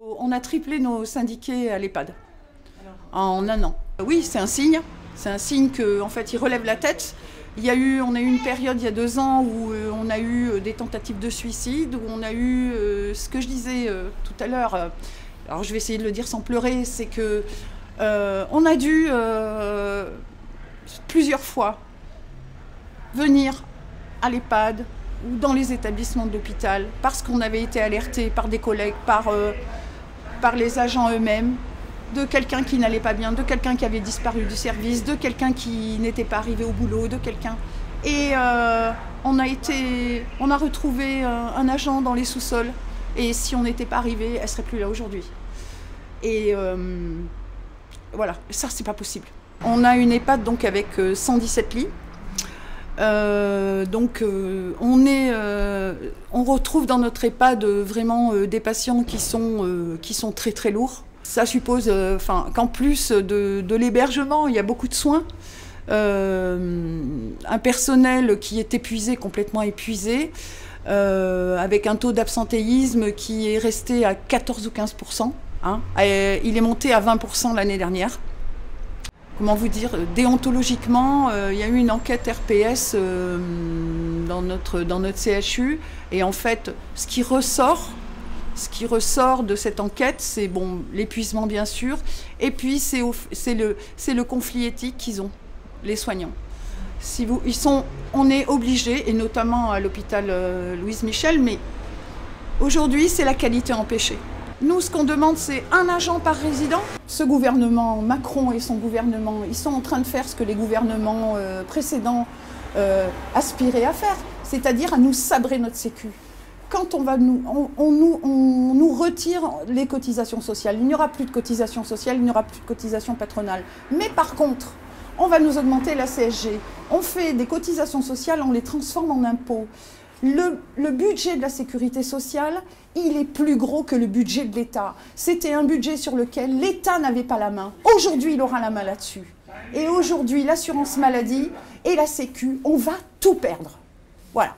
On a triplé nos syndiqués à l'EHPAD en un an. Oui, c'est un signe. C'est un signe qu'en fait, ils relèvent la tête. On a eu une période il y a 2 ans où on a eu des tentatives de suicide, où on a eu ce que je disais tout à l'heure. Alors je vais essayer de le dire sans pleurer, c'est que on a dû plusieurs fois venir à l'EHPAD ou dans les établissements de l'hôpital parce qu'on avait été alerté par des collègues, par les agents eux-mêmes, de quelqu'un qui n'allait pas bien, de quelqu'un qui avait disparu du service, de quelqu'un qui n'était pas arrivé au boulot, de quelqu'un. Et on a retrouvé un agent dans les sous-sols. Et si on n'était pas arrivé, elle ne serait plus là aujourd'hui. Et voilà, ça c'est pas possible. On a une EHPAD donc avec 117 lits. On retrouve dans notre EHPAD vraiment des patients qui sont très très lourds. Ça suppose qu'en plus de l'hébergement, il y a beaucoup de soins. Un personnel qui est épuisé, complètement épuisé, avec un taux d'absentéisme qui est resté à 14 ou 15%. Hein. Il est monté à 20% l'année dernière. Comment vous dire, déontologiquement, il y a eu une enquête RPS dans notre CHU. Et en fait, ce qui ressort de cette enquête, c'est bon, l'épuisement bien sûr, et puis c'est le conflit éthique qu'ils ont, les soignants. On est obligé, et notamment à l'hôpital Louise Michel, mais aujourd'hui c'est la qualité empêchée. Nous, ce qu'on demande, c'est un agent par résident. Ce gouvernement, Macron et son gouvernement, ils sont en train de faire ce que les gouvernements précédents aspiraient à faire, c'est-à-dire à nous sabrer notre sécu. Quand on nous retire les cotisations sociales, il n'y aura plus de cotisations sociales, il n'y aura plus de cotisations patronales. Mais par contre, on va nous augmenter la CSG. On fait des cotisations sociales, on les transforme en impôts. Le budget de la sécurité sociale, il est plus gros que le budget de l'État. C'était un budget sur lequel l'État n'avait pas la main. Aujourd'hui, il aura la main là-dessus. Et aujourd'hui, l'assurance maladie et la Sécu, on va tout perdre. Voilà.